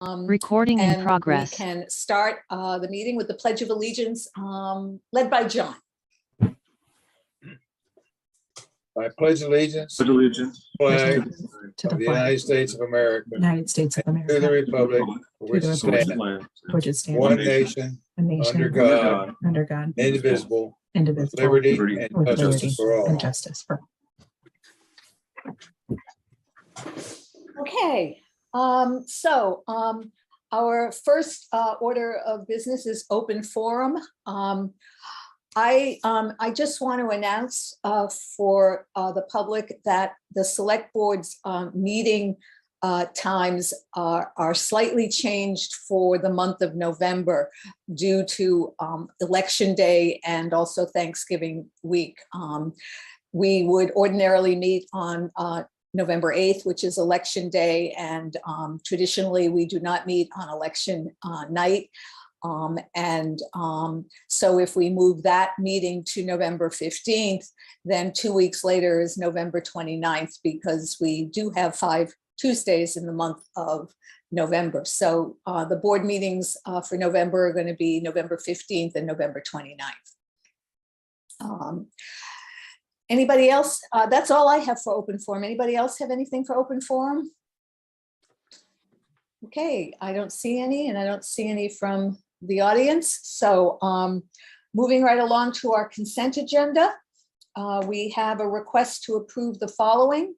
Recording in and progress. We can start the meeting with the Pledge of Allegiance, led by John. I pledge allegiance to the flag of the United States of America, to the republic for which it stands, one nation, under God, indivisible, with liberty and justice for all. Okay, our first order of business is open forum. I just want to announce for the public that the select board's meeting times are slightly changed for the month of November due to Election Day and also Thanksgiving week. We would ordinarily meet on November 8th, which is Election Day, and traditionally we do not meet on election night. So if we move that meeting to November 15th, then 2 weeks later is November 29th, because we do have 5 Tuesdays in the month of November. So the board meetings for November are going to be November 15th and November 29th. Anybody else? That's all I have for open forum. Anybody else have anything for open forum? Okay, I don't see any, and I don't see any from the audience. So moving right along to our consent agenda, we have a request to approve the following.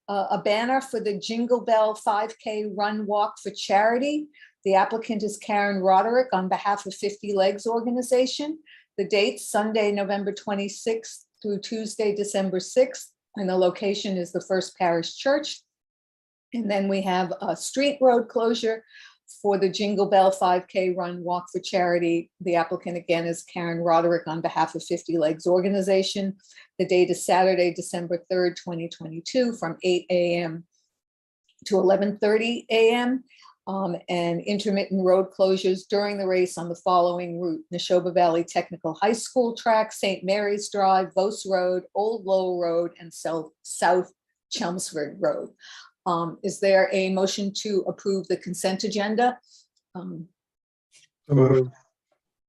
A banner for the Jingle Bell 5K Run Walk for Charity. The applicant is Karen Roderick on behalf of 50 Legs organization. The date, Sunday, November 26th through Tuesday, December 6th. And the location is the First Parish Church. And then we have a street road closure for the Jingle Bell 5K Run Walk for Charity. The applicant again is Karen Roderick on behalf of 50 Legs organization. The date is Saturday, December 3rd, 2022 from 8 a.m. to 11:30 a.m. And intermittent road closures during the race on the following route: Neshoba Valley Technical High School track, St. Mary's Drive, Vose Road, Old Lowell Road, and South Chelmsford Road. Is there a motion to approve the consent agenda? And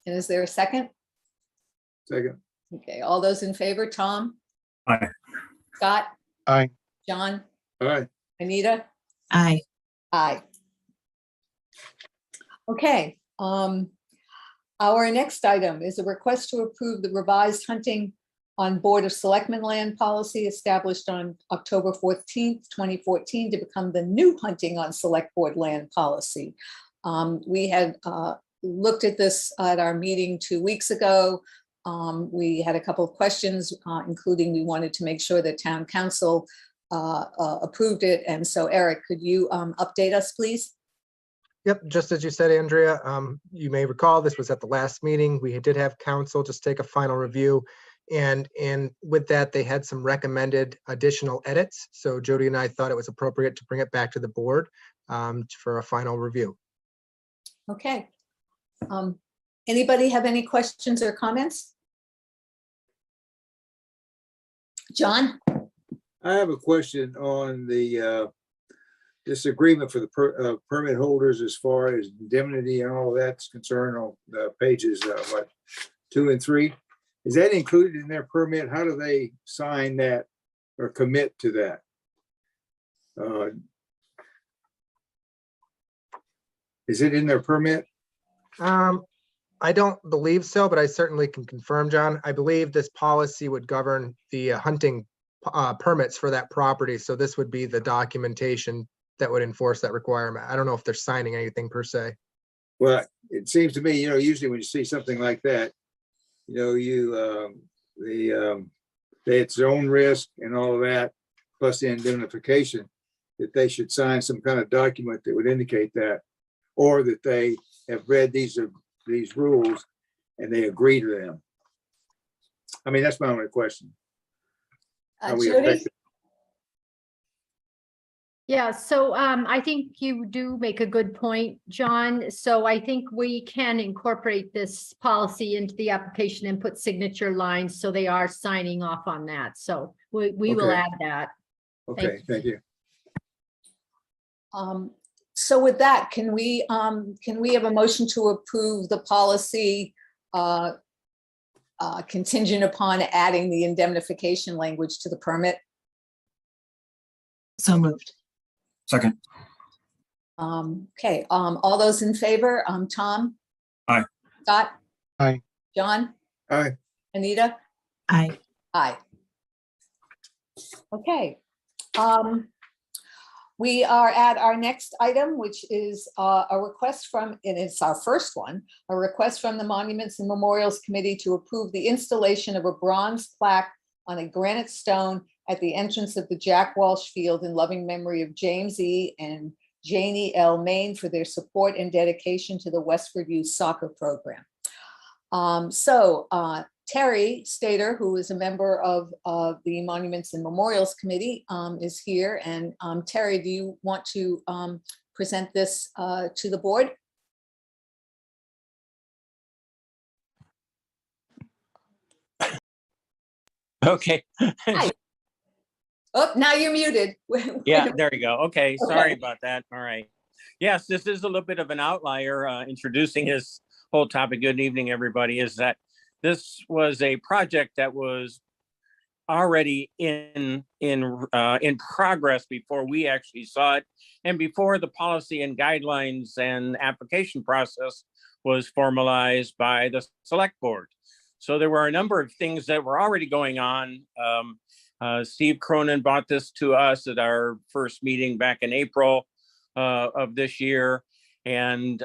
is there a second? Second. Okay, all those in favor, Tom? Aye. Scott? Aye. John? Aye. Anita? Aye. Aye. Okay, our next item is a request to approve the revised hunting on Board of Selectmen land policy established on October 14th, 2014 to become the new hunting on select board land policy. We had looked at this at our meeting 2 weeks ago. We had a couple of questions, including we wanted to make sure that town council approved it. And so Eric, could you update us, please? Yep, just as you said, Andrea, you may recall this was at the last meeting. We did have council just take a final review. And with that, they had some recommended additional edits. So Jody and I thought it was appropriate to bring it back to the board for a final review. Okay. Anybody have any questions or comments? John? I have a question on the this agreement for the permit holders as far as indemnity and all that's concerned on pages 2 and 3. Is that included in their permit? How do they sign that or commit to that? Is it in their permit? I don't believe so, but I certainly can confirm, John. I believe this policy would govern the hunting permits for that property. So this would be the documentation that would enforce that requirement. I don't know if they're signing anything per se. Well, it seems to me, usually when you see something like that, it's their own risk and all of that, plus the indemnification, that they should sign some kind of document that would indicate that, or that they have read these rules and they agree to them. I mean, that's my only question. Jody? Yeah, so I think you do make a good point, John. So I think we can incorporate this policy into the application and put signature lines so they are signing off on that. So we will add that. Okay, thank you. So with that, can we have a motion to approve the policy contingent upon adding the indemnification language to the permit? So moved. Second. Okay, all those in favor, Tom? Aye. Scott? Aye. John? Aye. Anita? Aye. Aye. Okay. We are at our next item, which is a request from, and it's our first one, a request from the Monuments and Memorials Committee to approve the installation of a bronze plaque on a granite stone at the entrance of the Jack Walsh Field in loving memory of James E. and Janie L. Main for their support and dedication to the Westford Youth Soccer Program. Terry Stater, who is a member of the Monuments and Memorials Committee, is here. And Terry, do you want to present this to the board? Okay. Hi. Oh, now you're muted. Yeah, there you go. Okay, sorry about that. All right. Yes, this is a little bit of an outlier introducing this whole topic. Good evening, everybody. Is that this was a project that was already in progress before we actually saw it, and before the policy and guidelines and application process was formalized by the select board. So there were a number of things that were already going on. Steve Cronin brought this to us at our first meeting back in April of this year. And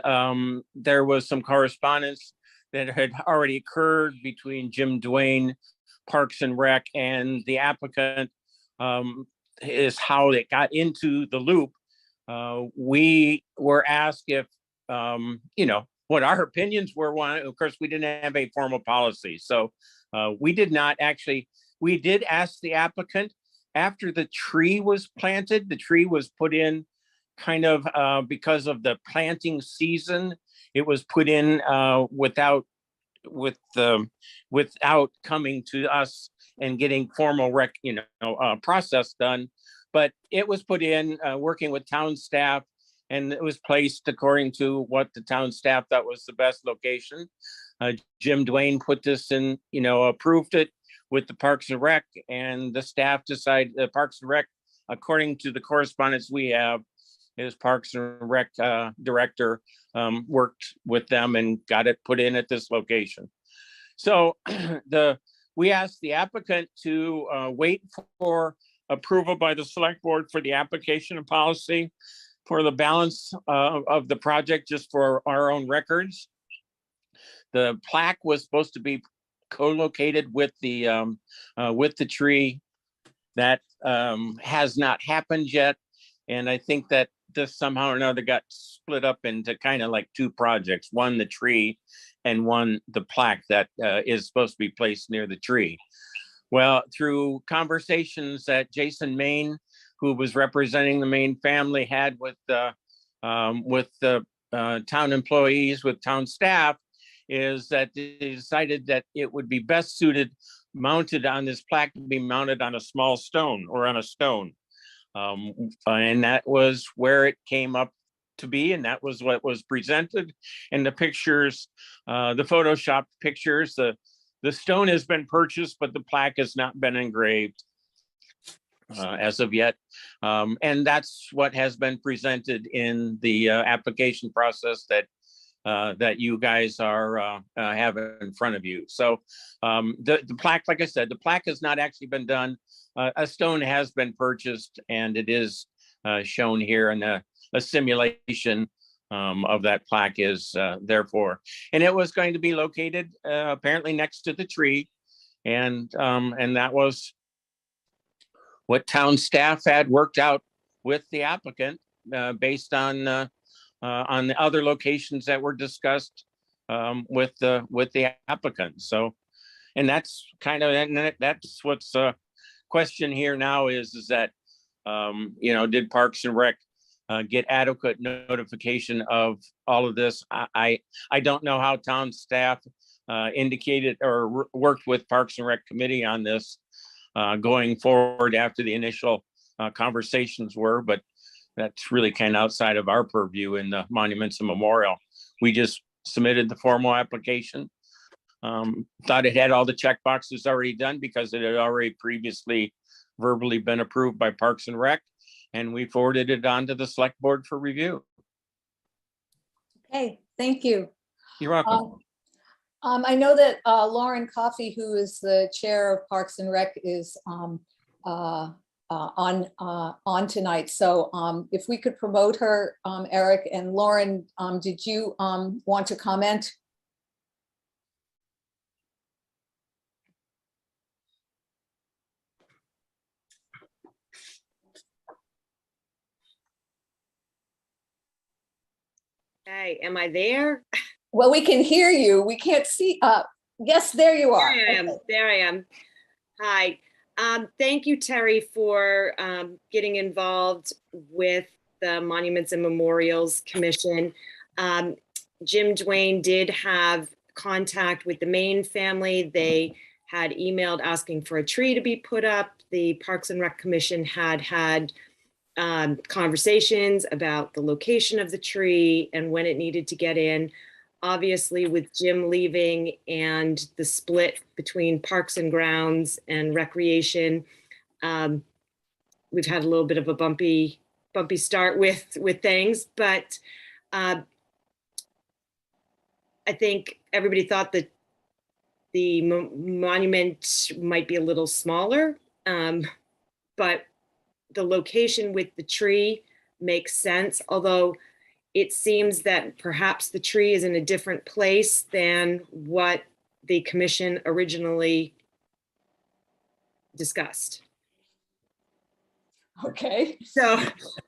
there was some correspondence that had already occurred between Jim Duane, Parks and Rec, and the applicant, is how it got into the loop. We were asked if, what our opinions were. One, of course, we didn't have a formal policy. So we did not actually, we did ask the applicant after the tree was planted. The tree was put in kind of because of the planting season. It was put in without coming to us and getting formal process done. But it was put in working with town staff, and it was placed according to what the town staff thought was the best location. Jim Duane put this in, approved it with the Parks and Rec, and the staff decided, the Parks and Rec, according to the correspondence we have, his Parks and Rec director worked with them and got it put in at this location. So we asked the applicant to wait for approval by the select board for the application and policy for the balance of the project, just for our own records. The plaque was supposed to be co-located with the tree. That has not happened yet. And I think that this somehow or another got split up into kind of like two projects, one the tree and one the plaque that is supposed to be placed near the tree. Well, through conversations that Jason Main, who was representing the Main family, had with the town employees, with town staff, is that they decided that it would be best suited mounted on this plaque to be mounted on a small stone or on a stone. And that was where it came up to be, and that was what was presented. And the pictures, the Photoshop pictures, the stone has been purchased, but the plaque has not been engraved as of yet. And that's what has been presented in the application process that you guys are have in front of you. So the plaque, like I said, the plaque has not actually been done. A stone has been purchased, and it is shown here, and a simulation of that plaque is therefore. And it was going to be located apparently next to the tree, and that was what town staff had worked out with the applicant based on the other locations that were discussed with the applicant. So, and that's kind of, and that's what's question here now is that did Parks and Rec get adequate notification of all of this? I don't know how town staff indicated or worked with Parks and Rec committee on this going forward after the initial conversations were, but that's really kind of outside of our purview in the monuments and memorial. We just submitted the formal application. Thought it had all the check boxes already done because it had already previously verbally been approved by Parks and Rec, and we forwarded it on to the select board for review. Okay, thank you. You're welcome. I know that Lauren Coffey, who is the chair of Parks and Rec, is on tonight. So if we could promote her, Eric and Lauren, did you want to comment? Hey, am I there? Well, we can hear you. We can't see. Yes, there you are. There I am. Okay. There I am. Hi. Thank you, Terry, for getting involved with the Monuments and Memorials Commission. Jim Duane did have contact with the Main family. They had emailed asking for a tree to be put up. The Parks and Rec Commission had conversations about the location of the tree and when it needed to get in. Obviously, with Jim leaving and the split between Parks and Grounds and Recreation, we've had a little bit of a bumpy start with things, but I think everybody thought that the monument might be a little smaller, but the location with the tree makes sense, although it seems that perhaps the tree is in a different place than what the commission originally discussed. Okay. So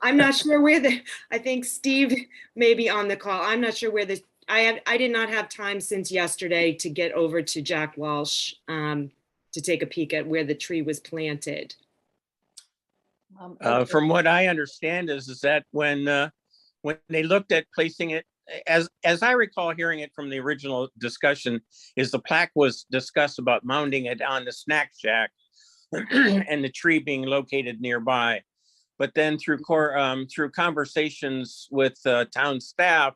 I'm not sure where I think Steve may be on the call. I'm not sure where I did not have time since yesterday to get over to Jack Walsh to take a peek at where the tree was planted. From what I understand is that when they looked at placing it, as I recall hearing it from the original discussion, is the plaque was discussed about mounting it on the snack shack and the tree being located nearby. But then through conversations with town staff,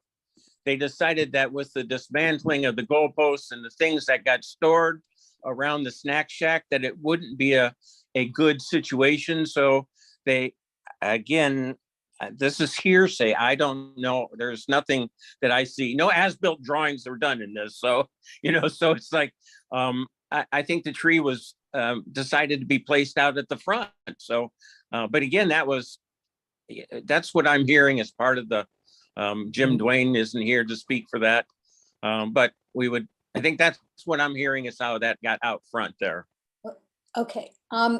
they decided that with the dismantling of the goalposts and the things that got stored around the snack shack, that it wouldn't be a good situation. So they, again, this is hearsay. I don't know. There's nothing that I see. No as-built drawings are done in this. So, so it's like, I think the tree was decided to be placed out at the front. So, but again, that's what I'm hearing as part of the, Jim Duane isn't here to speak for that. But I think that's what I'm hearing is how that got out front there. Okay.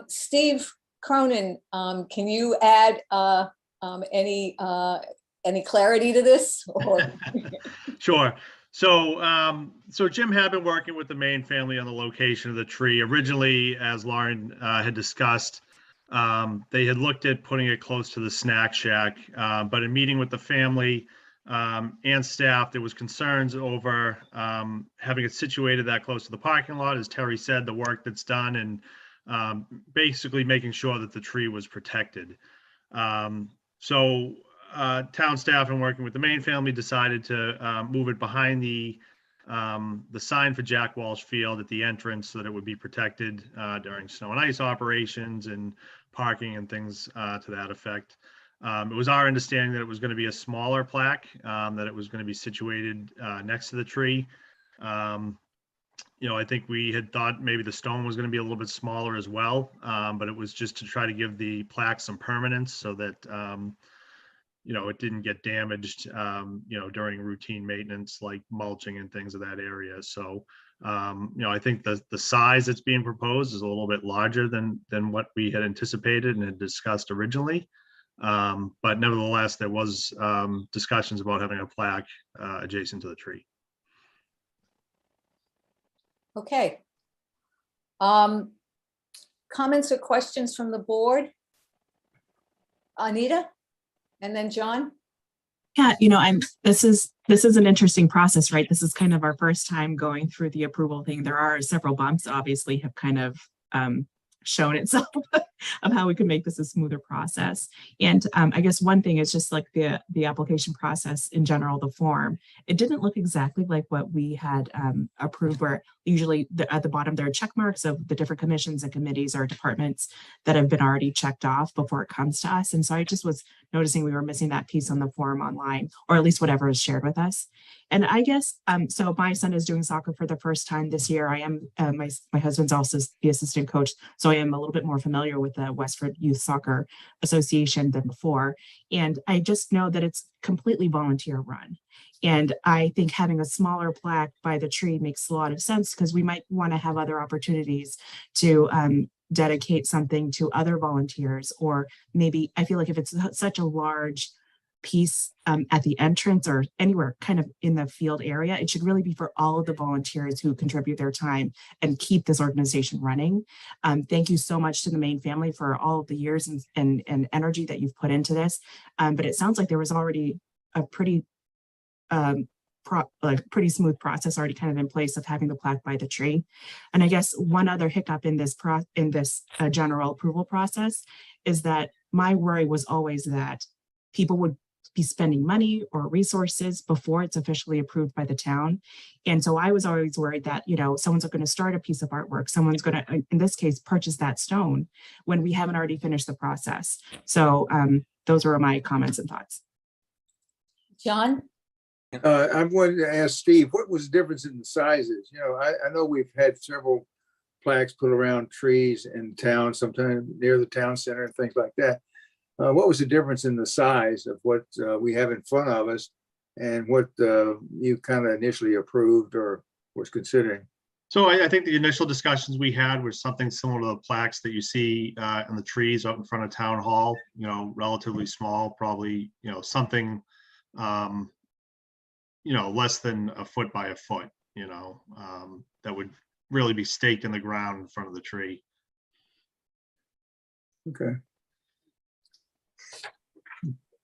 Steve Cronin, can you add any clarity to this? Or Sure. So Jim had been working with the Main family on the location of the tree. Originally, as Lauren had discussed, they had looked at putting it close to the snack shack, but in meeting with the family and staff, there was concerns over having it situated that close to the parking lot. As Terry said, the work that's done and basically making sure that the tree was protected. So town staff and working with the Main family decided to move it behind the sign for Jack Walsh Field at the entrance so that it would be protected during snow and ice operations and parking and things to that effect. It was our understanding that it was going to be a smaller plaque, that it was going to be situated next to the tree. I think we had thought maybe the stone was going to be a little bit smaller as well, but it was just to try to give the plaque some permanence so that it didn't get damaged, during routine maintenance like mulching and things of that area. So, I think the size that's being proposed is a little bit larger than what we had anticipated and had discussed originally. But nevertheless, there was discussions about having a plaque adjacent to the tree. okay. Comments or questions from the board? Anita? And then John? Yeah, this is an interesting process, right? This is kind of our first time going through the approval thing. There are several bumps, obviously, have kind of shown itself of how we could make this a smoother process. And I guess one thing is just like the application process in general, the form, it didn't look exactly like what we had approved, where usually at the bottom there are check marks of the different commissions and committees or departments that have been already checked off before it comes to us. And so I just was noticing we were missing that piece on the form online, or at least whatever is shared with us. And I guess, so my son is doing soccer for the first time this year. I am, my husband's also the assistant coach, so I am a little bit more familiar with the Westford Youth Soccer Association than before. And I just know that it's completely volunteer run. And I think having a smaller plaque by the tree makes a lot of sense, because we might want to have other opportunities to dedicate something to other volunteers, or maybe I feel like if it's such a large piece at the entrance or anywhere kind of in the field area, it should really be for all of the volunteers who contribute their time and keep this organization running. Thank you so much to the Main family for all of the years and energy that you've put into this. But it sounds like there was already a pretty pretty smooth process already kind of in place of having the plaque by the tree. And I guess one other hiccup in this general approval process is that my worry was always that people would be spending money or resources before it's officially approved by the town. And so I was always worried that, you know, someone's going to start a piece of artwork, someone's going to, in this case, purchase that stone when we haven't already finished the process. So those were my comments and thoughts. John? I wanted to ask Steve, what was the difference in the sizes? You know, I know we've had several plaques put around trees in town, sometimes near the town center and things like that. What was the difference in the size of what we have in front of us and what you kind of initially approved or was considering? So I think the initial discussions we had were something similar to the plaques that you see in the trees out in front of town hall, you know, relatively small, probably, you know, something, you know, less than a foot by a foot, you know, that would really be staked in the ground in front of the tree. Okay.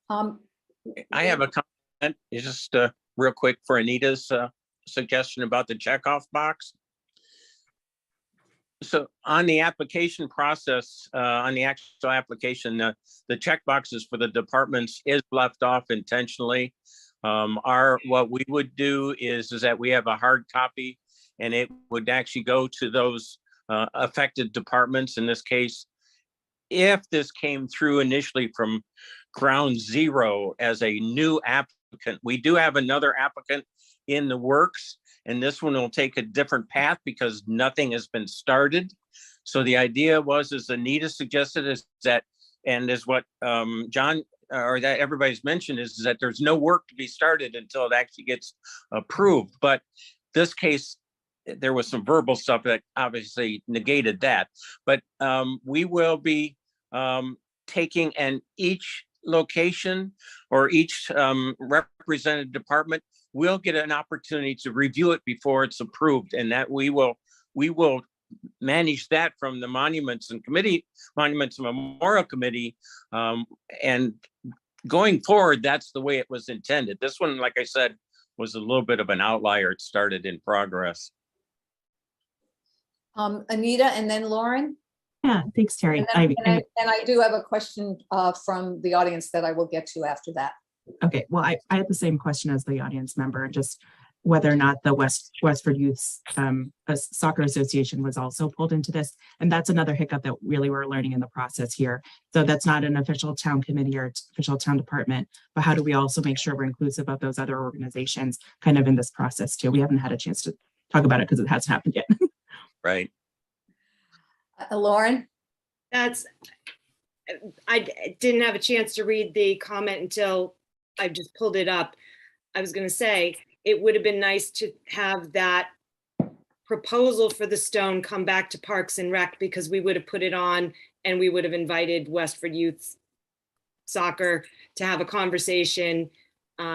I have a comment, it's just real quick for Anita's suggestion about the checkoff box. So on the application process, on the actual application, the check boxes for the departments is left off intentionally. What we would do is that we have a hard copy, and it would actually go to those affected departments. In this case, if this came through initially from ground zero as a new applicant, we do have another applicant in the works, and this one will take a different path because nothing has been started. So the idea was, as Anita suggested, is that, and is what John or that everybody's mentioned, is that there's no work to be started until it actually gets approved. But this case, there was some verbal stuff that obviously negated that. But we will be taking, and each location or each represented department will get an opportunity to review it before it's approved, and that we will manage that from the Monuments and Memorial Committee, and going forward, that's the way it was intended. This one, like I said, was a little bit of an outlier. It started in progress. Anita, and then Lauren. Yeah, thanks, Terry. And I do have a question from the audience that I will get to after that. Okay, well, I had the same question as the audience member, just whether or not the Westford Youth Soccer Association was also pulled into this. And that's another hiccup that really we're learning in the process here. So that's not an official town committee or official town department, but how do we also make sure we're inclusive of those other organizations kind of in this process too? We haven't had a chance to talk about it because it hasn't happened yet. Right. Lauren? I didn't have a chance to read the comment until I just pulled it up. I was going to say, it would have been nice to have that proposal for the stone come back to Parks and Rec, because we would have put it on and we would have invited Westford Youth Soccer to have a conversation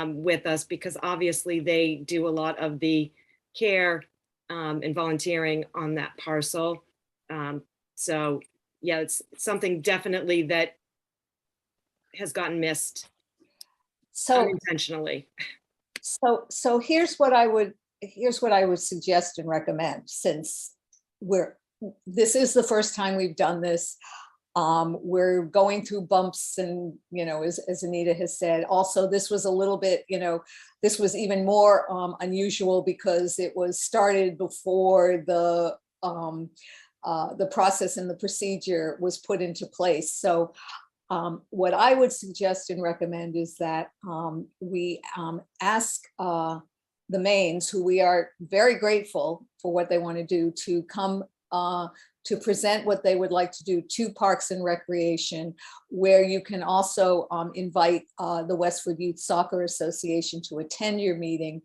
with us, because obviously they do a lot of the care and volunteering on that parcel. So yeah, it's something definitely that has gotten missed unintentionally. So here's what I would suggest and recommend, since we're this is the first time we've done this. We're going through bumps and, as Anita has said, also this was a little bit, this was even more unusual because it was started before the process and the procedure was put into place. So what I would suggest and recommend is that we ask the Mains, who we are very grateful for what they want to do, to come to present what they would like to do to Parks and Recreation, where you can also invite the Westford Youth Soccer Association to attend your meeting.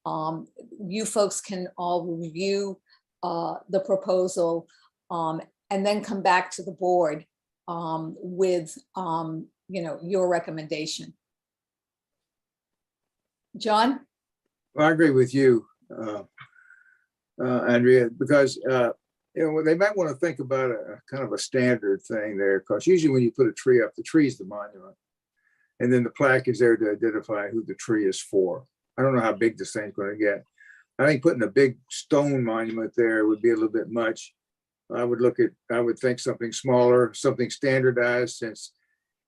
You folks can all review the proposal and then come back to the board with your recommendation. John? Well, I agree with you, Andrea, because they might want to think about a kind of a standard thing there, because usually when you put a tree up, the tree is the monument, and then the plaque is there to identify who the tree is for. I don't know how big this thing's going to get. I think putting a big stone monument there would be a little bit much. I would think something smaller, something standardized, since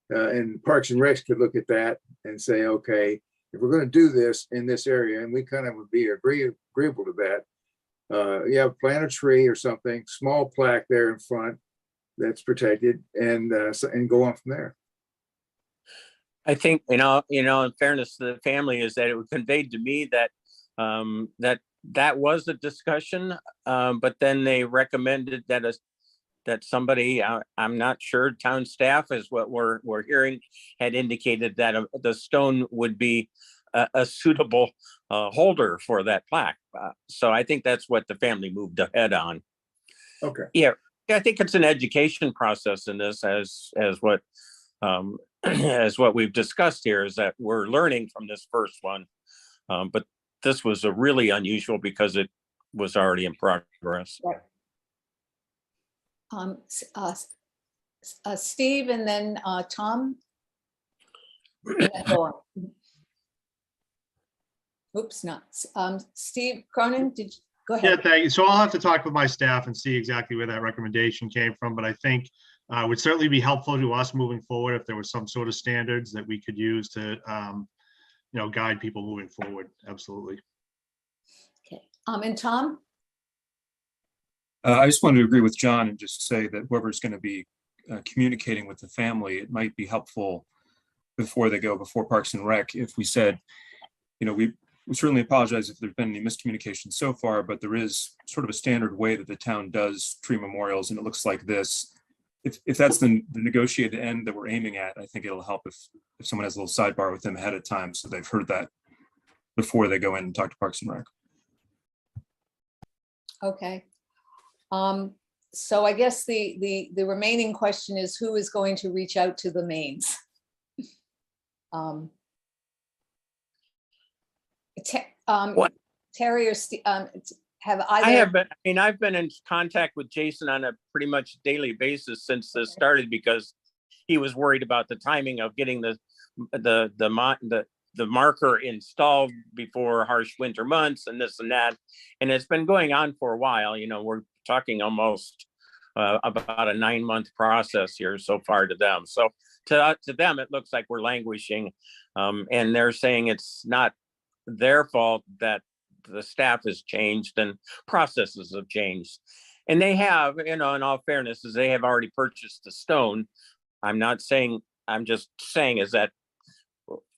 and Parks and Recs could look at that and say, okay, if we're going to do this in this area, and we kind of would be agreeable to that, plant a tree or something, small plaque there in front that's protected, and go on from there. I think, in fairness to the family, is that it was conveyed to me that that was a discussion, but then they recommended that somebody, I'm not sure, town staff is what we're hearing, had indicated that the stone would be a suitable holder for that plaque. So I think that's what the family moved ahead on. Okay. Yeah, I think it's an education process in this, as what as what we've discussed here, is that we're learning from this first one. But this was a really unusual because it was already in progress. Right. Steve, and then Tom. Oops, not Steve Cronin. Did you go ahead? Yeah, thank you. So I'll have to talk with my staff and see exactly where that recommendation came from, but I think it would certainly be helpful to us moving forward if there was some sort of standards that we could use to guide people moving forward. Absolutely. Okay. And Tom? I just wanted to agree with John and just say that whoever's going to be communicating with the family, it might be helpful before Parks and Rec, if we said, we certainly apologize if there's been any miscommunication so far, but there is sort of a standard way that the town does tree memorials, and it looks like this. If that's the negotiated end that we're aiming at, I think it'll help if someone has a little sidebar with them ahead of time, so they've heard that before they go in and talk to Parks and Rec. Okay. So I guess the remaining question is, who is going to reach out to the Mains? What? Terry or Steve, have either? I have been. I've been in contact with Jason on a pretty much daily basis since this started, because he was worried about the timing of getting the marker installed before harsh winter months and this and that, and it's been going on for a while. We're talking almost about a 9-month process here so far to them. So to them, it looks like we're languishing, and they're saying it's not their fault that the staff has changed and processes have changed. And they have, in all fairness, is they have already purchased the stone. I'm just saying is that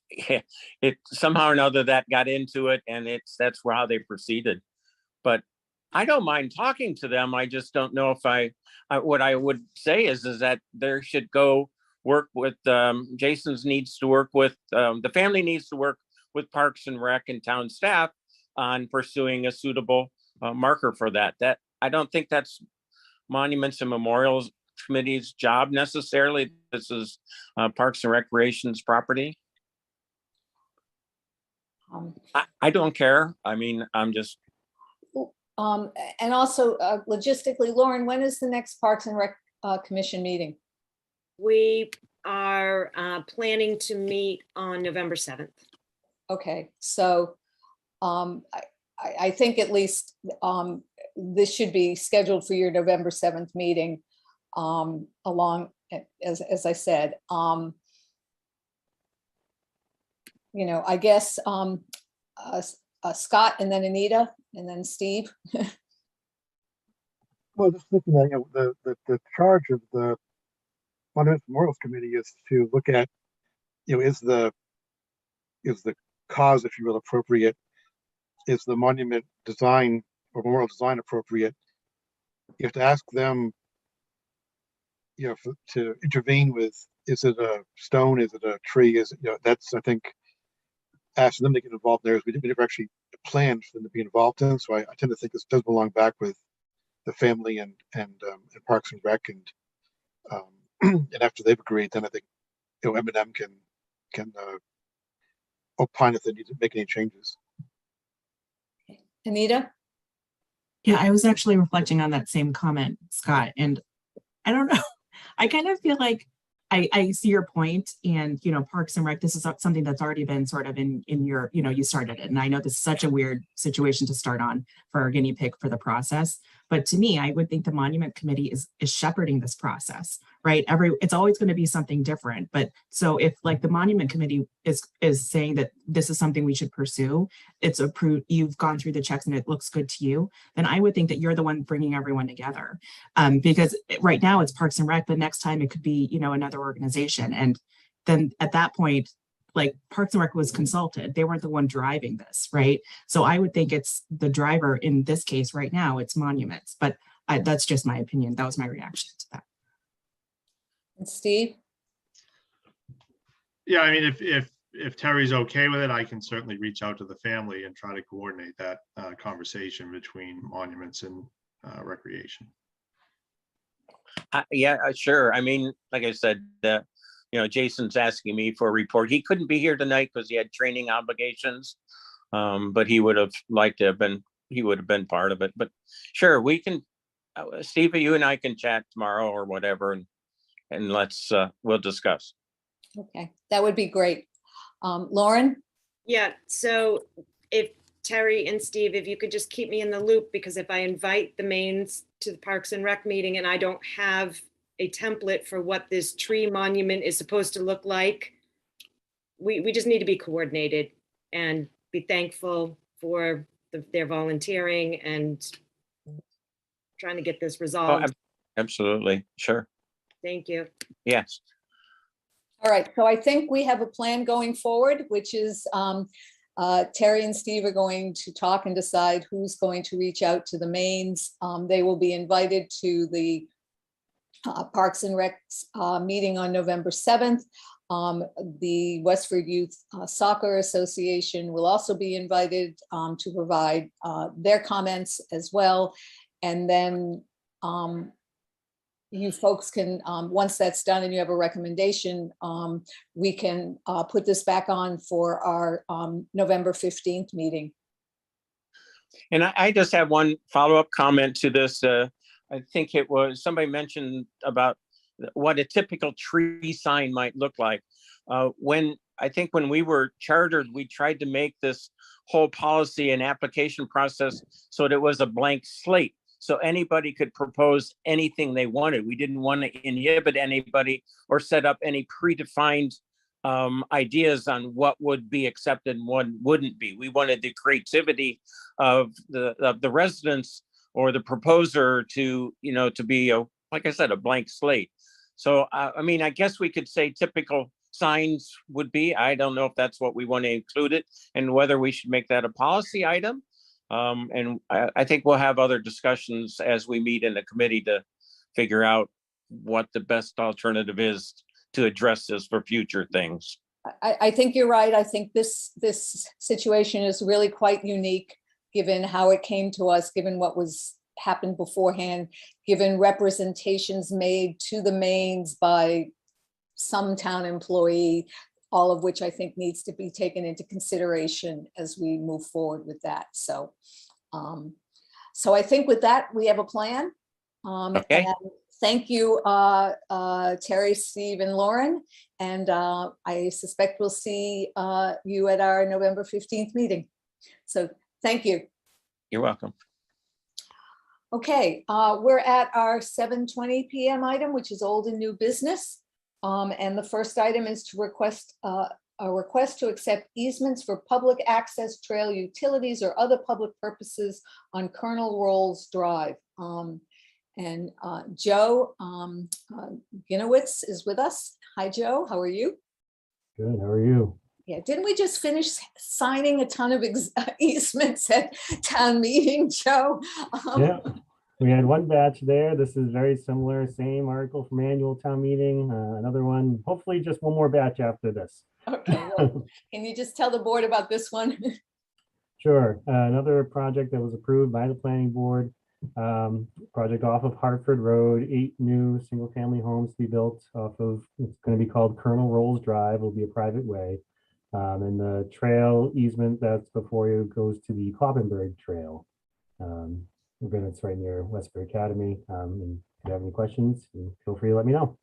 it somehow or another that got into it, and that's how they proceeded. But I don't mind talking to them. I just don't know if what I would say is that there should go work with, Jason's needs to work with, the family needs to work with Parks and Rec and town staff on pursuing a suitable marker for that. That I don't think that's Monuments and Memorials Committee's job necessarily. This is Parks and Recreation's property. I don't care. I mean, I'm just. And also logistically, Lauren, when is the next Parks and Rec Commission meeting? We are planning to meet on November 7th. Okay, so I think at least this should be scheduled for your November 7th meeting, along, as I said. You know, I guess Scott and then Anita and then Steve. Well, just thinking that, you know, the charge of the Monuments Memorials Committee is to look at, you know, is the cause, if you will, appropriate? Is the monument design or memorial design appropriate? You have to ask them, you know, to intervene with, is it a stone? Is it a tree? Is it, you know, that's, I think, asking them to get involved there. We never actually planned for them to be involved in. So I tend to think this does belong back with the family and Parks and Rec, and and after they've agreed, then I think, you know, M&M can opine if they need to make any changes. Anita? Yeah, I was actually reflecting on that same comment, Scott, and I don't know. I kind of feel like I see your point, and, you know, Parks and Rec, this is something that's already been sort of in your, you know, you started it. And I know this is such a weird situation to start on for our guinea pig for the process. But to me, I would think the Monument Committee is shepherding this process, right? It's always going to be something different. But so if, like, the Monument Committee is saying that this is something we should pursue, it's approved, you've gone through the checks and it looks good to you, then I would think that you're the one bringing everyone together. Because right now it's Parks and Rec, but next time it could be, you know, another organization. And then at that point, like, Parks and Rec was consulted. They weren't the one driving this, right? So I would think it's the driver in this case right now, it's monuments, but that's just my opinion. That was my reaction to that. And Steve? Yeah, I mean, if Terry's okay with it, I can certainly reach out to the family and try to coordinate that conversation between monuments and recreation. Yeah, sure. I mean, like I said, you know, Jason's asking me for a report. He couldn't be here tonight because he had training obligations, but he would have liked to have been. He would have been part of it. But sure, we can. Steve, you and I can chat tomorrow or whatever, and let's we'll discuss. Okay, that would be great. Lauren? Yeah, so if Terry and Steve, if you could just keep me in the loop, because if I invite the Mains to the Parks and Rec meeting and I don't have a template for what this tree monument is supposed to look like, we just need to be coordinated and be thankful for their volunteering and trying to get this resolved. Oh, absolutely. Sure. Thank you. Yes. All right, so I think we have a plan going forward, which is Terry and Steve are going to talk and decide who's going to reach out to the Mains. They will be invited to the Parks and Rec meeting on November 7th. The Westford Youth Soccer Association will also be invited to provide their comments as well. And then you folks can, once that's done and you have a recommendation, we can put this back on for our November 15th meeting. And I just have one follow-up comment to this. I think it was somebody mentioned about what a typical tree sign might look like. When we were chartered, we tried to make this whole policy and application process so that it was a blank slate. So anybody could propose anything they wanted. We didn't want to inhibit anybody or set up any predefined ideas on what would be accepted and what wouldn't be. We wanted the creativity of the residents or the proposer to, you know, to be like I said, a blank slate. So I mean, I guess we could say typical signs would be. I don't know if that's what we want to include it and whether we should make that a policy item. And I think we'll have other discussions as we meet in the committee to figure out what the best alternative is to address this for future things. I think you're right. I think this situation is really quite unique, given how it came to us, given what was happened beforehand, given representations made to the Mains by some town employee, all of which I think needs to be taken into consideration as we move forward with that. So, so I think with that, we have a plan. Okay. And thank you, Terry, Steve, and Lauren. And I suspect we'll see you at our November 15th meeting. So thank you. You're welcome. Okay, we're at our 7:20 PM item, which is old and new business. And the first item is to request a request to accept easements for public access trail utilities or other public purposes on Colonel Rolls Drive. And Joe Ginowitz is with us. Hi, Joe. How are you? Good, how are you? Yeah, didn't we just finish signing a ton of easements at town meeting, Joe? Yeah, we had one batch there. This is very similar, same article from annual town meeting. Another one, hopefully just one more batch after this. Okay, well, can you just tell the board about this one? Sure, another project that was approved by the planning board. Project off of Hartford Road, 8 new single-family homes to be built off of, it's going to be called Colonel Rolls Drive, will be a private way. And the trail easement that's before you goes to the Kloppenberg Trail. Again, it's right near Westford Academy. And if you have any questions, feel free to let me know.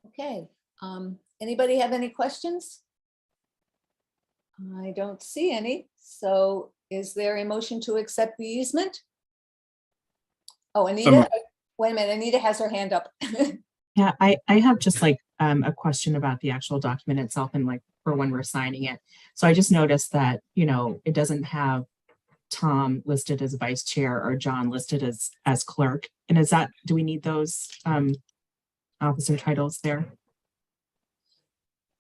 Okay, anybody have any questions? I don't see any. So is there a motion to accept the easement? Oh, Anita, wait a minute, Anita has her hand up. Yeah, I have just like a question about the actual document itself and like for when we're signing it. So I just noticed that, you know, it doesn't have Tom listed as vice chair or John listed as clerk. And is that, do we need those officer titles there?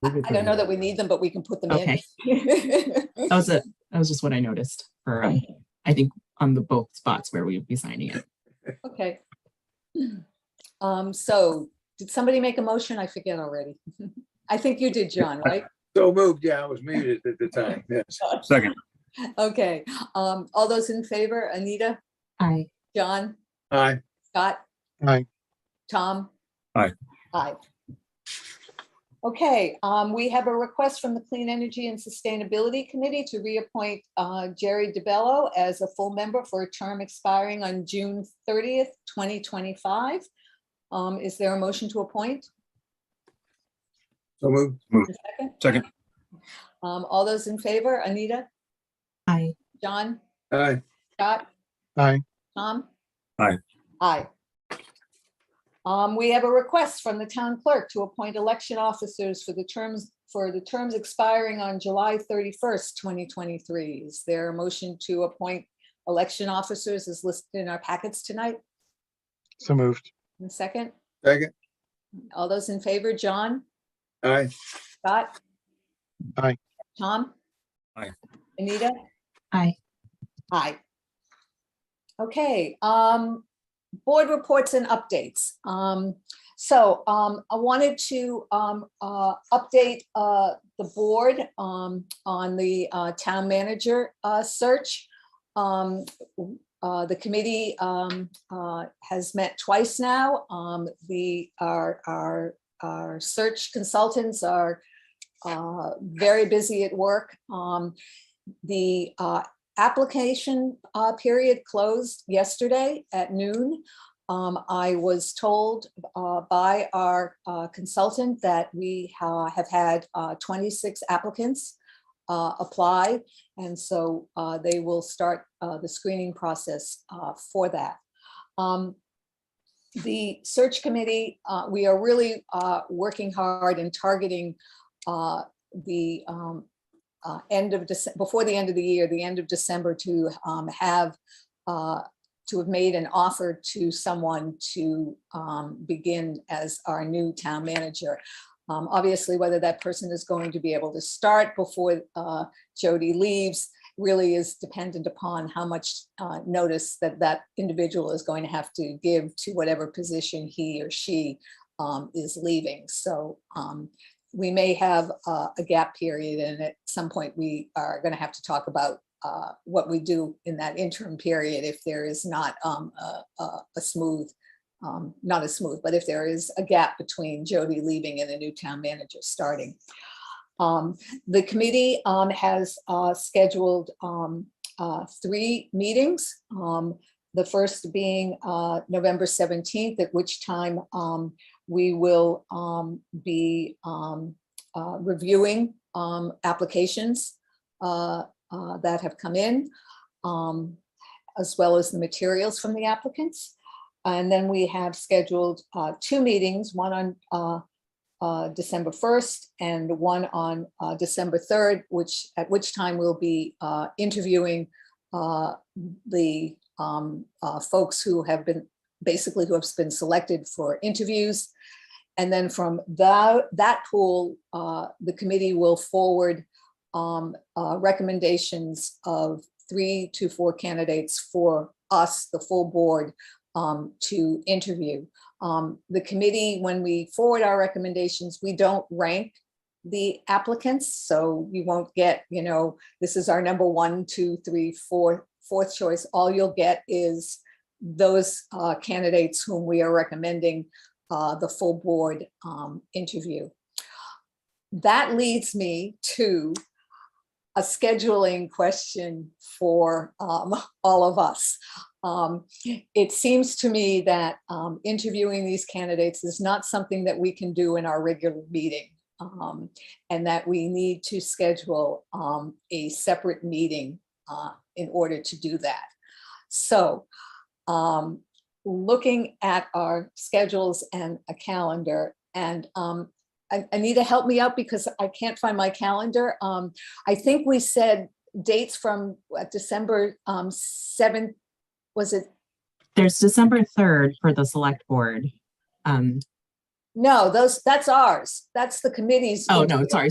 I don't know that we need them, but we can put them Okay. in. That was just what I noticed for I think on the both spots where we would be signing it. Okay. So did somebody make a motion? I forget already. I think you did, John, right? So moved, yeah, I was muted at the time, yes. Second. Okay, all those in favor, Anita, Aye. John, Aye. Scott, Aye. Tom? Aye. Aye. Okay, we have a request from the Clean Energy and Sustainability Committee to reappoint Jerry DeBello as a full member for a term expiring on June 30th, 2025. Is there a motion to appoint? So moved. Moved. A second? Second. All those in favor, Anita, Aye. John, Aye. Scott, Aye. Tom? Aye. Aye. We have a request from the town clerk to appoint election officers for the terms expiring on July 31st, 2023. Is there a motion to appoint election officers as listed in our packets tonight? So moved. And second, Second. all those in favor, John, Aye. Scott? Aye. Tom? Aye. Anita? Aye. Aye. Okay, board reports and updates. I wanted to update the board on the town manager search. The committee has met twice now. Our search consultants are very busy at work. The application period closed yesterday at noon. I was told by our consultant that we have had 26 applicants apply, and so they will start the screening process for that. The search committee, we are really working hard and targeting the before the end of the year, the end of December, to have made an offer to someone to begin as our new town manager. Obviously, whether that person is going to be able to start before Jody leaves really is dependent upon how much notice that individual is going to have to give to whatever position he or she is leaving. So we may have a gap period, and at some point we are going to have to talk about what we do in that interim period if there is not a smooth, but if there is a gap between Jody leaving and a new town manager starting. The committee has scheduled 3 meetings. The first being November 17th, at which time we will be reviewing applications that have come in. as well as the materials from the applicants. And then we have scheduled 2 meetings, one on December 1st and one on December 3rd, at which time we'll be interviewing the folks who have been selected for interviews. And then from that pool, the committee will forward recommendations of 3 to 4 candidates for us, the full board, to interview. The committee, when we forward our recommendations, we don't rank the applicants. So you won't get, this is our number 1, 2, 3, 4, 4th choice. All you'll get is those candidates whom we are recommending the full board interview. That leads me to a scheduling question for all of us. It seems to me that interviewing these candidates is not something that we can do in our regular meeting, and that we need to schedule a separate meeting in order to do that. So looking at our schedules and a calendar, and Anita, help me out because I can't find my calendar. I think we said dates from December 7th. Was it? There's December 3rd for the select board. No, that's ours. That's the committee's. Oh, no, sorry.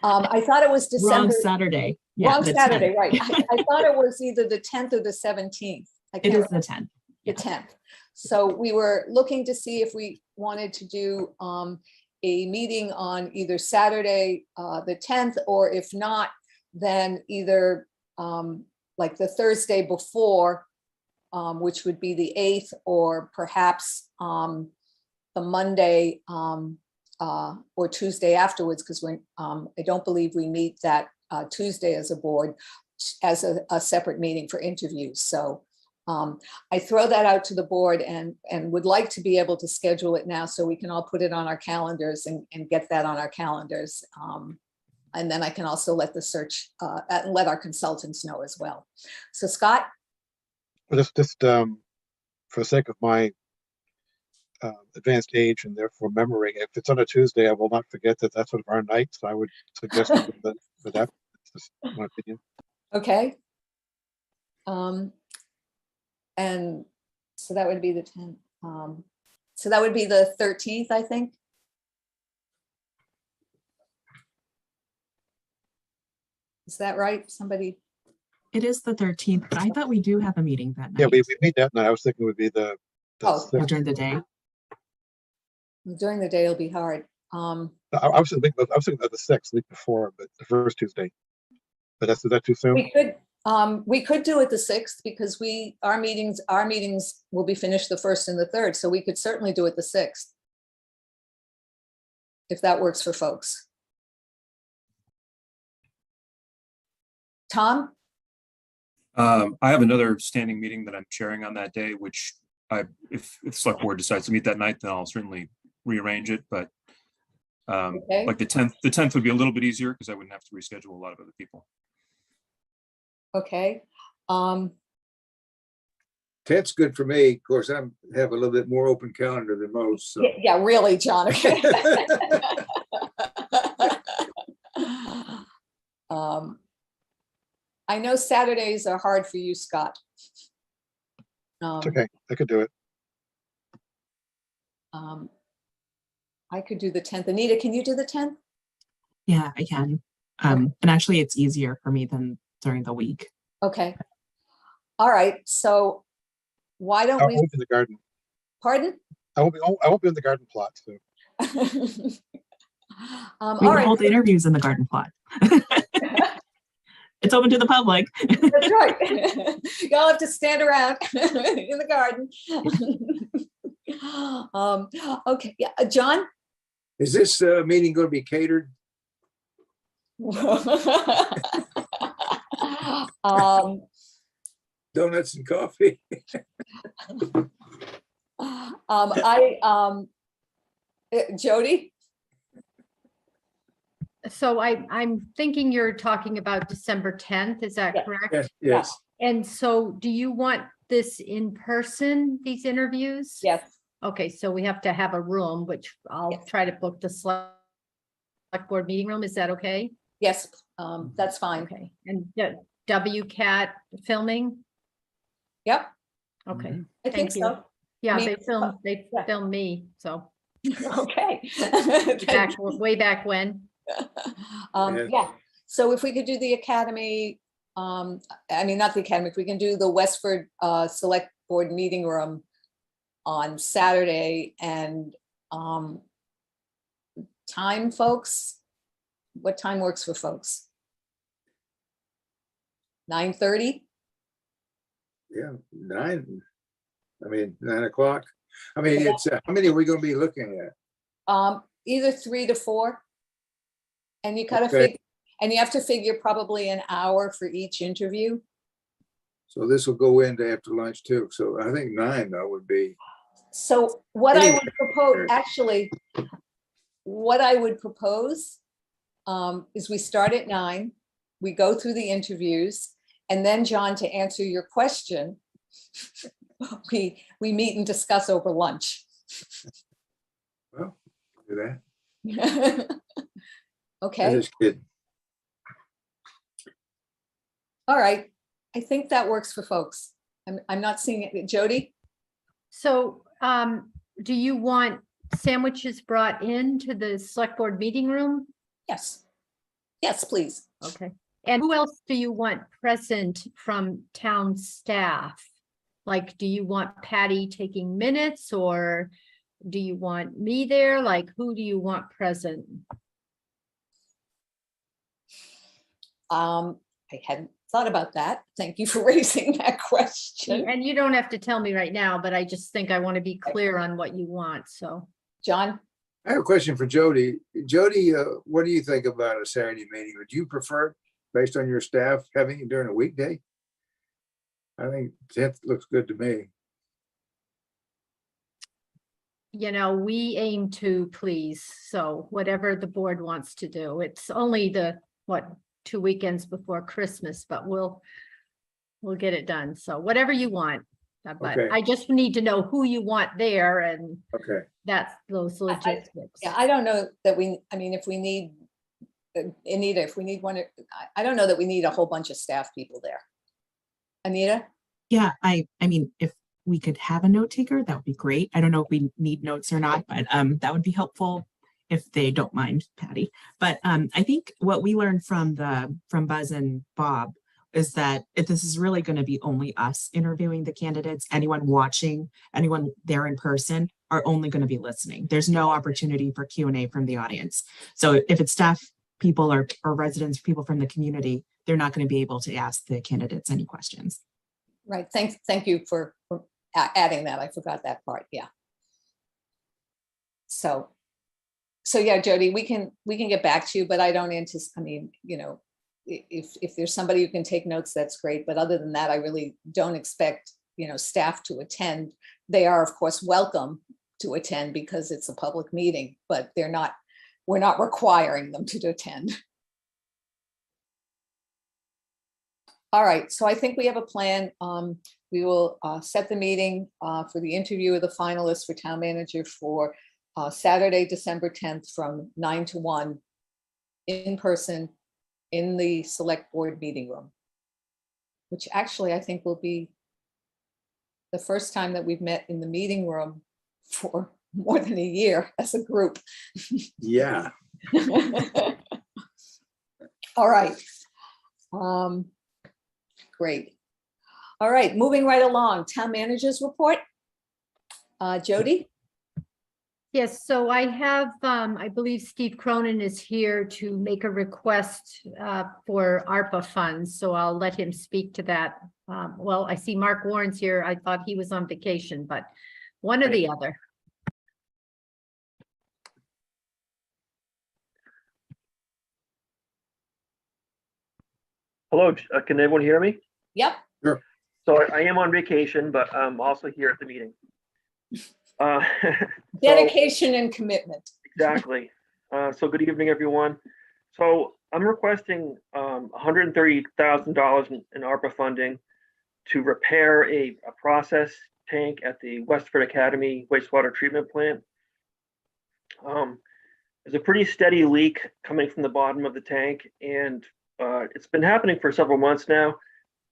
I thought it was December. Wrong Saturday. Yeah, Wrong Saturday, right. I thought it was either the 10th or the 17th. It is the 10th. The 10th. So we were looking to see if we wanted to do a meeting on either Saturday, the 10th, or if not, then either like the Thursday before, which would be the 8th, or perhaps the Monday or Tuesday afterwards, because I don't believe we meet that Tuesday as a board, as a separate meeting for interviews. So I throw that out to the board and would like to be able to schedule it now so we can all put it on our calendars and get that on our calendars. And then I can also let the search, let our consultants know as well. So Scott? Well, just for the sake of my advanced age and therefore memory, if it's on a Tuesday, I will not forget that that's one of our nights. So I would suggest for that. That's just my opinion. Okay. And so that would be the 10th. So that would be the 13th, I think. Is that right? Somebody? It is the 13th, but I thought we do have a meeting that night. Yeah, we meet that night. I was thinking it would be the Oh. Or 6th. during the day. During the day it'll be hard. I was thinking of the 6th, week before, but the first Tuesday. But is that too soon? We could do it the 6th because our meetings will be finished the 1st and the 3rd. So we could certainly do it the 6th. If that works for folks. Tom? I have another standing meeting that I'm chairing on that day, which if the select board decides to meet that night, then I'll certainly rearrange it. But Okay. like the 10th would be a little bit easier because I wouldn't have to reschedule a lot of other people. Okay. 10th's good for me. Of course, I have a little bit more open calendar than most. So. Yeah, really, John. Okay. I know Saturdays are hard for you, Scott. It's okay, I could do it. I could do the 10th. Anita, can you do the 10th? Yeah, I can. And actually it's easier for me than during the week. Okay. All right. So why don't I we? won't be in the garden. Pardon? I won't be in the garden plot. So We All can right. hold interviews in the garden plot. It's open to the public. That's right. Y'all have to stand around in the garden. Okay. Yeah. John? Is this meeting going to be catered? Donuts and coffee? Jody? So I'm thinking you're talking about December 10th, is that Yeah. correct? Yes. And so do you want this in person, these interviews? Yes, Okay, so we have to have a room, which I'll Yes. try to book the select board meeting room. Is that okay? yes, that's fine. Okay, and WCAT filming? Yep, Okay, I think thank you. so. Yeah, mean, they yeah. filmed me, so Okay. way back when. Yeah. Yeah, so if we could do the academy, I mean, not the academy, if we can do the Westford Select Board Meeting Room on Saturday and time, folks, what time works for folks? 9:30? Yeah, 9 o'clock. I mean, it's, how many are we gonna be looking at? Either 3 to 4. And you gotta Okay. figure, and you have to figure probably an hour for each interview. So this will go into after lunch too. So I think 9 though would be, So what I Anyway. would propose, actually, what I would propose is we start at 9, we go through the interviews, and then, John, to answer your question, we meet and discuss over lunch. well, do that. I Okay, just kidding. all right. I think that works for folks. I'm not seeing it. Jody? So, do you want sandwiches brought into the select board meeting room? Yes. Yes, please. Okay. And who else do you want present from town staff? Like, do you want Patty taking minutes, or do you want me there? Like, who do you want present? I hadn't thought about that. Thank you for raising that question. And you don't have to tell me right now, but I just think I want to be clear on what you want, so. John? I have a question for Jody. Jody, what do you think about a Saturday meeting? Would you prefer, based on your staff, having it during a weekday? I think 10th looks good to me. You know, we aim to please, so whatever the board wants to do. It's only the, 2 weekends before Christmas, but we'll get it done. So whatever you want. But Okay. I just need to know who you want there, and Okay. that's those logistics. Yeah, I don't know that I mean, if we need, Anita, if we need one, I don't know that we need a whole bunch of staff people there. Anita? Yeah, I mean, if we could have a note taker, that would be great. I don't know if we need notes or not, but that would be helpful if they don't mind, Patty. But I think what we learned from Buzz and Bob is that if this is really going to be only us interviewing the candidates, anyone watching, anyone there in person are only going to be listening. There's no opportunity for Q&A from the audience. So if it's staff people or residents, people from the community, they're not going to be able to ask the candidates any questions. Right, thank you for adding that. I forgot that part, yeah. So yeah, Jody, we can get back to you, but I don't anticipate, I mean, you know, if there's somebody who can take notes, that's great. But other than that, I really don't expect, you know, staff to attend. They are, of course, welcome to attend because it's a public meeting, but we're not requiring them to attend. All right, so I think we have a plan. We will set the meeting for the interview of the finalists for town manager for Saturday, December 10th from 9 to 1 in person in the select board meeting room, which actually I think will be the first time that we've met in the meeting room for more than a year as a group. Yeah. All right. Great. All right, moving right along, town managers report. Jody? Yes, so I have, I believe Steve Cronin is here to make a request for ARPA funds, so I'll let him speak to that. Well, I see Mark Warren's here. I thought he was on vacation, but one or the other. Hello, can everyone hear me? Yep. Sure. So I am on vacation, but I'm also here at the meeting. Dedication and commitment. Exactly. So good evening, everyone. So I'm requesting $130,000 in ARPA funding to repair a process tank at the Westford Academy wastewater treatment plant. There's a pretty steady leak coming from the bottom of the tank, and it's been happening for several months now,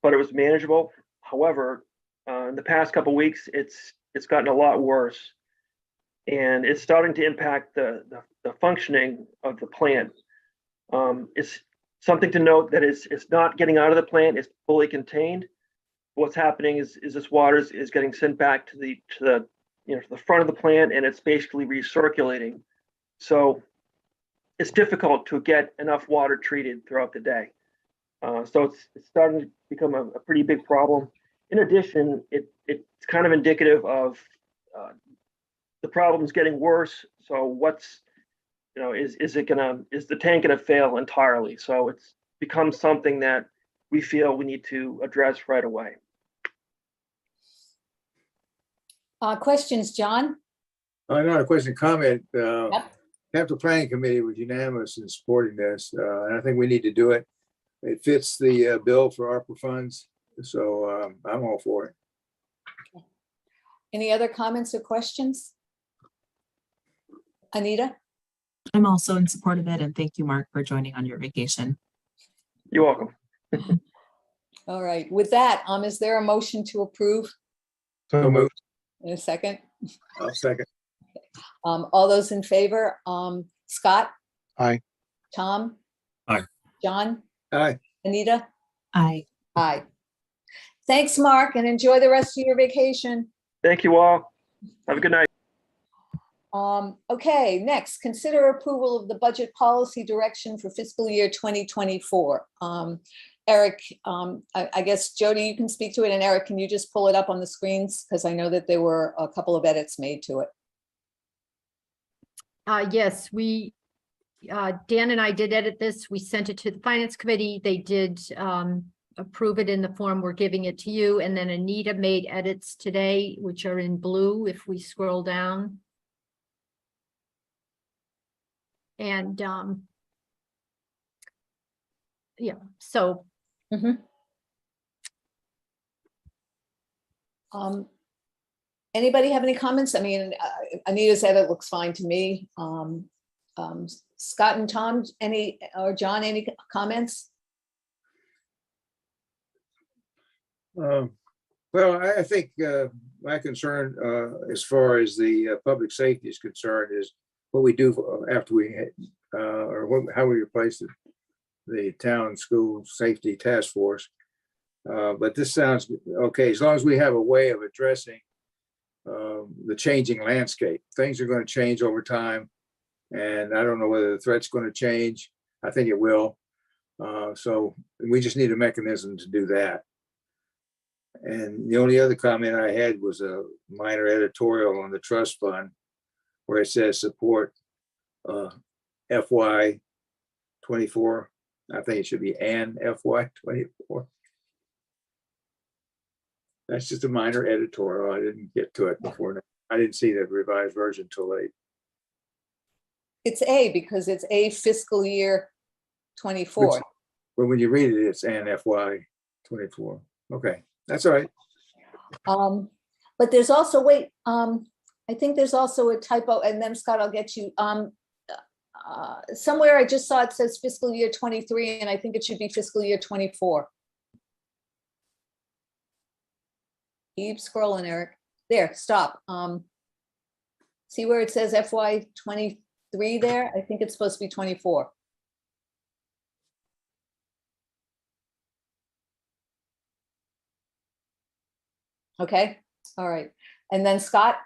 but it was manageable. However, in the past couple of weeks, it's gotten a lot worse, and it's starting to impact the functioning of the plant. It's something to note that it's not getting out of the plant; it's fully contained. What's happening is this water is getting sent back to the front of the plant, and it's basically recirculating. So it's difficult to get enough water treated throughout the day. So it's starting to become a pretty big problem. In addition, it's kind of indicative of the problem's getting worse. So is the tank gonna fail entirely? So it's become something that we feel we need to address right away. Questions, John? Not a question, comment. Yep. Capital Planning Committee was unanimous in supporting this, and I think we need to do it. It fits the bill for ARPA funds, so I'm all for it. Any other comments or questions? Anita? I'm also in support of it, and thank you, Mark, for joining on your vacation. You're welcome. All right, with that, is there a motion to approve So moved. in a second? I'll second. All those in favor, Scott? Aye. Tom? Aye. John? Aye. Anita? Aye. Aye. Thanks, Mark, and enjoy the rest of your vacation. Thank you all. Have a good night. Okay, next, consider approval of the budget policy direction for fiscal year 2024. Eric, I guess Jody, you can speak to it, and Eric, can you just pull it up on the screens? Because I know that there were a couple of edits made to it. Yes, Dan and I did edit this. We sent it to the Finance Committee. They did approve it in the form we're giving it to you. And then Anita made edits today, which are in blue if we scroll down. And yeah, so. Anybody have any comments? I mean, Anita's edit looks fine to me. Scott and Tom, or John, any comments? Well, I think my concern as far as the public safety is concerned is what we do after we, how we replace the town school safety task force. But this sounds okay, as long as we have a way of addressing the changing landscape. Things are going to change over time, and I don't know whether the threat's going to change. I think it will. So we just need a mechanism to do that. And the only other comment I had was a minor editorial on the trust fund where it says support FY 24. I think it should be an FY 24. That's just a minor editorial. I didn't get to it before. I didn't see the revised version till late. It's A because it's a fiscal year 24. But when you read it, it's an FY 24. Okay, that's all right. But there's also, wait, I think there's also a typo, and then Scott, I'll get you. Somewhere I just saw it says fiscal year 23, and I think it should be fiscal year 24. Keep scrolling, Eric. There, stop. See where it says FY 23 there? I think it's supposed to be 24. Okay, all right. And then Scott?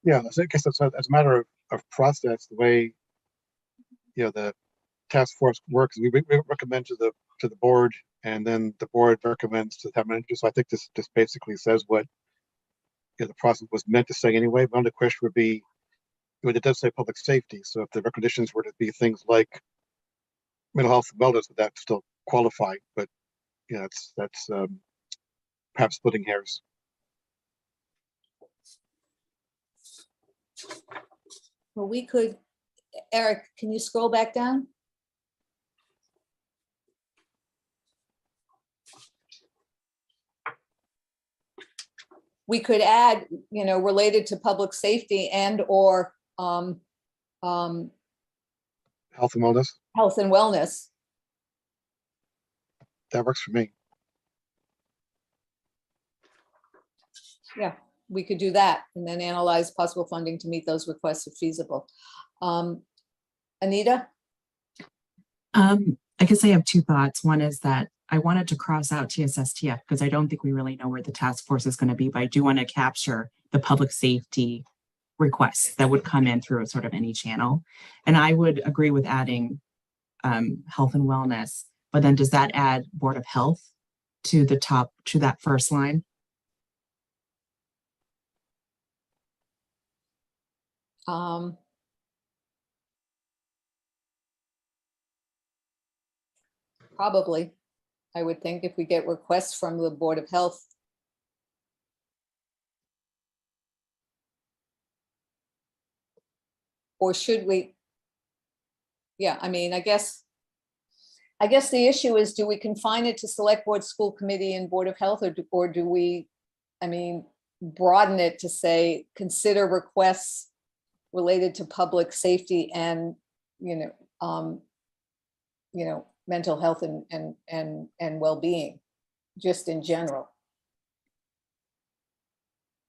Yeah, I guess that's as a matter of process, the way the task force works. We recommend to the board, and then the board recommends to the town manager. So I think this basically says what the process was meant to say anyway. But the question would be, it does say public safety. So if the recommendations were to be things like mental health and wellness, would that still qualify? But that's perhaps splitting hairs. Well, we could, Eric, can you scroll back down? we could add, related to public safety and or Health and wellness, health and wellness. that works for me. Yeah, we could do that and then analyze possible funding to meet those requests if feasible. Anita? I guess I have two thoughts. One is that I wanted to cross out TSSTF because I don't think we really know where the task force is going to be, but I do want to capture the public safety requests that would come in through sort of any channel. And I would agree with adding health and wellness, but then does that add Board of Health to the top, to that first line? Probably, I would think if we get requests from the Board of Health. Or should we? Yeah, I mean, I guess the issue is, do we confine it to Select Board, School Committee, and Board of Health, or do we, broaden it to say, consider requests related to public safety and, mental health and well-being, just in general.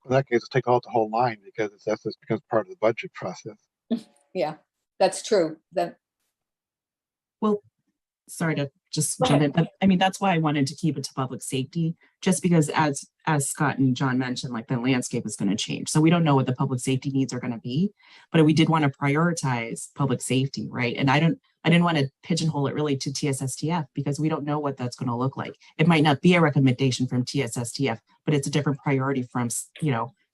In that case, take out the whole line because that's just becomes part of the budget process. Yeah, that's true. Then, well, sorry to just jump in, but that's why I wanted to keep it to public safety, just because as Scott and John mentioned, like the landscape is going to change. So we don't know what the public safety needs are going to be, but we did want to prioritize public safety, right? And I didn't want to pigeonhole it really to TSSTF because we don't know what that's going to look like. It might not be a recommendation from TSSTF, but it's a different priority from,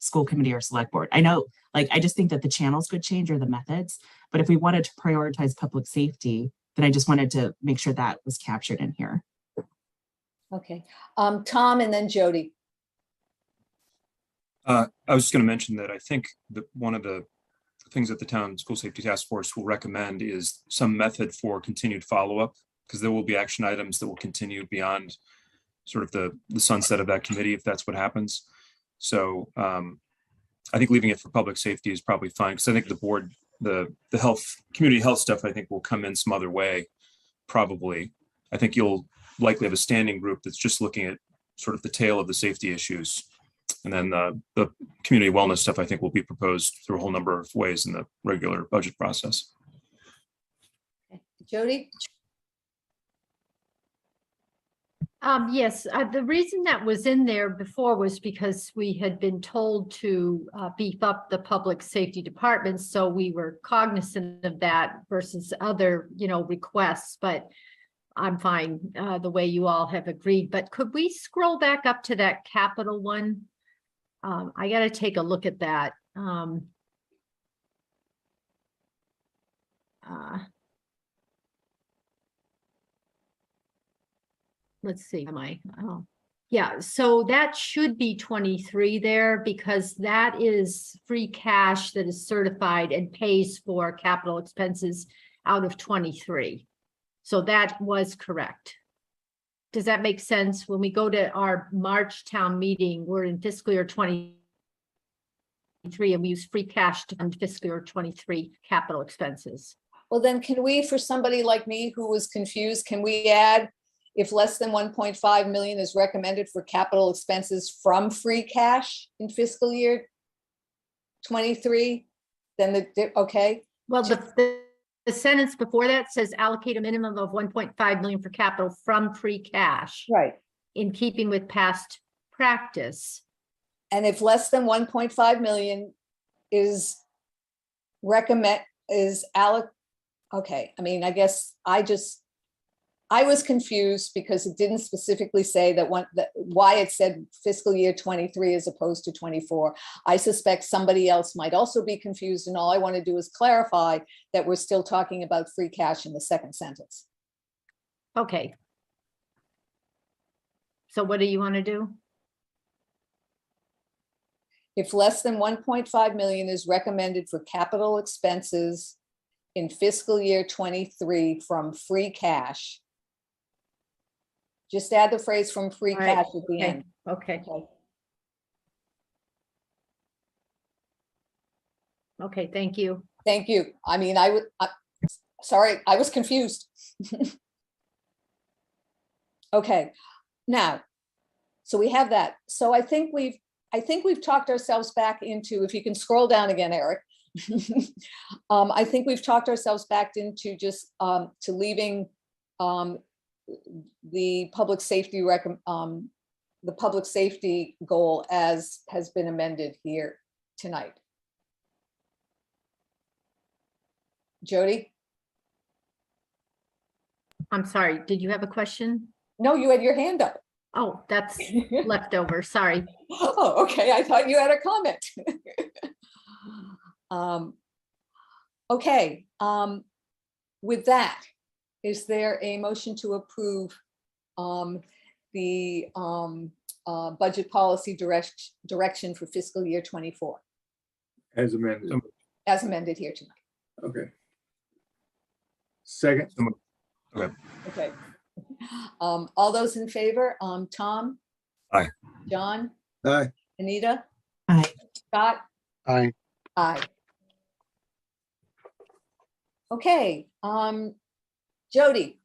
school committee or select board. I know, I just think that the channels could change or the methods, but if we wanted to prioritize public safety, then I just wanted to make sure that was captured in here. okay. Tom and then Jody. I was just going to mention that I think that one of the things that the town school safety task force will recommend is some method for continued follow-up, because there will be action items that will continue beyond sort of the sunset of that committee, if that's what happens. So I think leaving it for public safety is probably fine, because I think the board, the health, community health stuff, I think will come in some other way, probably. I think you'll likely have a standing group that's just looking at sort of the tail of the safety issues. And then the community wellness stuff, I think, will be proposed through a whole number of ways in the regular budget process. Okay. Jody? Yes, the reason that was in there before was because we had been told to beef up the public safety department. So we were cognizant of that versus other, requests, but I'm fine the way you all have agreed. But could we scroll back up to that capital one? I got to take a look at that. Let's see, yeah, so that should be 23 there because that is free cash that is certified and pays for capital expenses out of 23. So that was correct. Does that make sense? When we go to our March town meeting, we're in fiscal year 23 and we use free cash to fund fiscal year 23 capital expenses. Well, then can we, for somebody like me who was confused, can we add, if less than 1.5 million is recommended for capital expenses from free cash in fiscal year 23, then okay? Well, the sentence before that says allocate a minimum of 1.5 million for capital from free cash. Right. In keeping with past practice. And if less than 1.5 million is okay. I mean, I guess I was confused because it didn't specifically say why it said fiscal year 23 as opposed to 24. I suspect somebody else might also be confused, and all I want to do is clarify that we're still talking about free cash in the second sentence. Okay. So what do you want to do? If less than 1.5 million is recommended for capital expenses in fiscal year 23 from free cash, just add the phrase from free cash at the end. Okay. Okay, thank you. Thank you. I mean, sorry, I was confused. Okay, now, so we have that. So I think we've talked ourselves back into, if you can scroll down again, Eric. I think we've talked ourselves back into just to leaving the public safety goal as has been amended here tonight. Jody? I'm sorry, did you have a question? No, you had your hand up. Oh, that's leftover, sorry. Oh, okay, I thought you had a comment. Okay, with that, is there a motion to approve the budget policy direction for fiscal year 24 As amended. as amended here tonight? Okay. Second. Okay. All those in favor, Tom? Aye. John? Aye. Anita? Aye. Scott? Aye. Aye. Okay, Jody,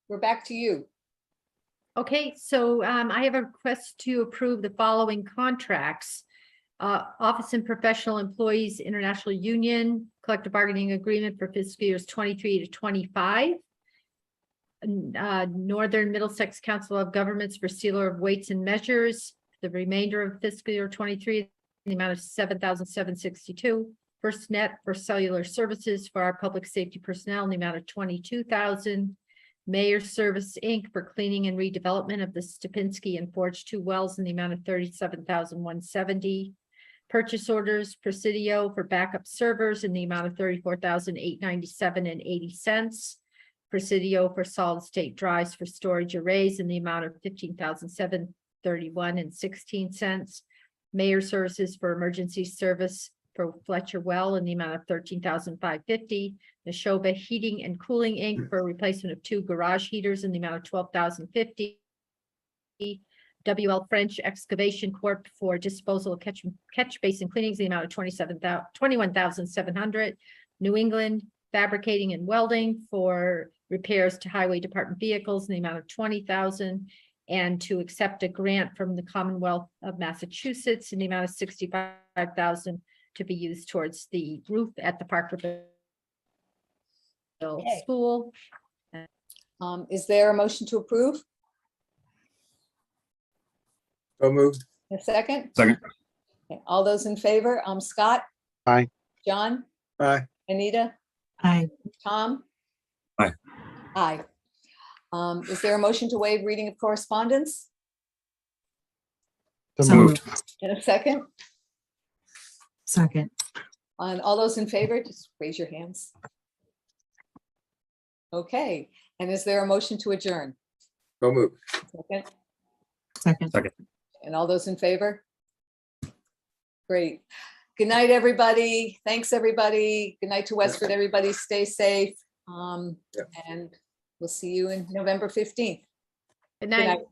we're back to you. Okay, so I have a request to approve the following contracts. Office and Professional Employees International Union Collective Bargaining Agreement for fiscal years 23 to 25. Northern Middlesex Council of Governments for Sealer of Weights and Measures, the remainder of fiscal year 23, in the amount of $7,762. First Net for cellular services for our public safety personnel in the amount of $22,000. Mayor Service Inc. for cleaning and redevelopment of the Stupinski and Forge 2 wells in the amount of $37,170. Purchase orders, Presidio for backup servers in the amount of $34,897.80. Presidio for solid state drives for storage arrays in the amount of $15,731.16. Mayor Services for emergency service for Fletcher Well in the amount of $13,550. Neshoba Heating and Cooling Inc. for replacement of 2 garage heaters in the amount of $12,050. WL French Excavation Corp. for disposal of catch basin cleanings in the amount of $21,700. New England Fabricating and Welding for repairs to highway department vehicles in the amount of $20,000, and to accept a grant from the Commonwealth of Massachusetts in the amount of $65,000 to be used towards the roof at the Parkerville School. Is there a motion to approve? So moved. A second? Second. Okay, all those in favor, Scott? Aye. John? Aye. Anita? Aye. Tom? Aye. Aye. Is there a motion to waive reading of correspondence? So So moved. In a second? Second. On all those in favor, just raise your hands. Okay, and is there a motion to adjourn? So moved. Second? Second. Second. And all those in favor? Great. Good night, everybody. Thanks, everybody. Good night to Westford. Everybody stay safe. Yeah. And we'll see you in November 15th. Good Good night. night.